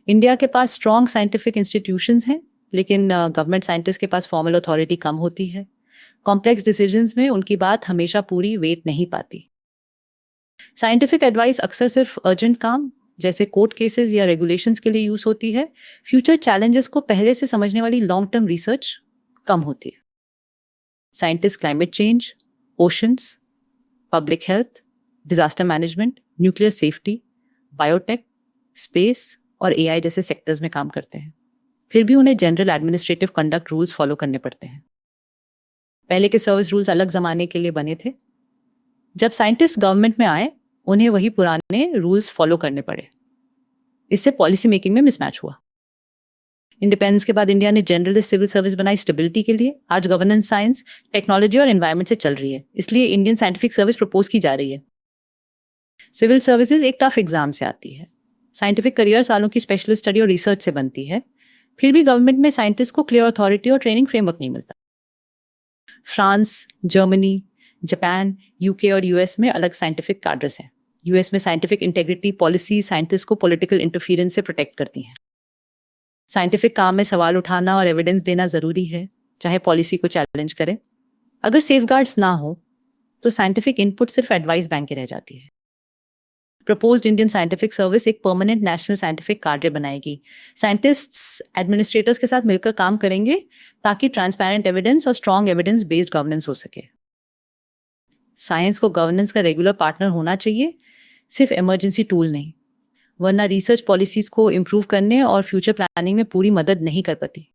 India के पास strong scientific institutions हैं, लेकिन गवर्नमेंट साइंटिस्ट के पास फॉर्मल अथॉरिटी कम होती है। कॉम्प्लेक्स डिसीजंस में उनकी बात हमेशा पूरी वेट नहीं पाती। साइंटिफिक एडवाइस अक्सर सिर्फ अर्जेंट काम जैसे कोर्ट केसेस या रेगुलेशंस के लिए यूज होती है। फ्यूचर चैलेंजेस को पहले से समझने वाली लॉन्ग टर्म रिसर्च कम होती है। Scientist climate change, oceans, public health, disaster management, nuclear safety, biotech, space और एआई जैसे सेक्टर्स में काम करते हैं। फिर भी उन्हें general administrative conduct rules follow करने पड़ते हैं। पहले के सर्विस रूल्स अलग जमाने के लिए बने थे। जब साइंटिस्ट गवर्नमेंट में आए, उन्हें वही पुराने रूल्स फॉलो करने पड़े। इससे पॉलिसी मेकिंग में मिसमैच हुआ। इंडिपेंडेंस के बाद इंडिया ने जनरलिस्ट सिविल सर्विस बनाई स्टेबिलिटी के लिए। आज गवर्नेंस साइंस, टेक्नोलॉजी और एनवायरनमेंट से चल रही है, इसलिए इंडियन साइंटिफिक सर्विस प्रपोज की जा रही है। सिविल सर्विसेज एक टफ एग्जाम से आती है। साइंटिफिक करियर सालों की स्पेशलिस्ट स्टडी और रिसर्च से बनती है। फिर भी गवर्नमेंट में साइंटिस्ट को क्लियर अथॉरिटी और ट्रेनिंग फ्रेमवर्क नहीं मिलता। फ्रांस, जर्मनी, जापान, यूके और यूएस में अलग साइंटिफिक कार्डर्स हैं। यूएस में साइंटिफिक इंटेग्रिटी पॉलिसी साइंटिस्ट को पॉलिटिकल इंटरफियरेंस से प्रोटेक्ट करती हैं। साइंटिफिक काम में सवाल उठाना और एविडेंस देना जरूरी है, चाहे पॉलिसी को चैलेंज करे। अगर सेफगार्ड्स ना हो तो साइंटिफिक इनपुट सिर्फ एडवाइस बैंक के रह जाती है। प्रपोज्ड इंडियन साइंटिफिक सर्विस एक परमानेंट नेशनल साइंटिफिक कार्डर बनाएगी। साइंटिस्ट्स एडमिनिस्ट्रेटर्स के साथ मिलकर काम करेंगे ताकि ट्रांसपेरेंट एविडेंस और स्ट्रॉन्ग एविडेंस बेस्ड गवर्नेंस हो सके। साइंस को गवर्नेंस का रेगुलर पार्टनर होना चाहिए, सिर्फ इमरजेंसी टूल नहीं, वरना रिसर्च पॉलिसीज को इम्प्रूव करने और फ्यूचर प्लानिंग में पूरी मदद नहीं कर पाती।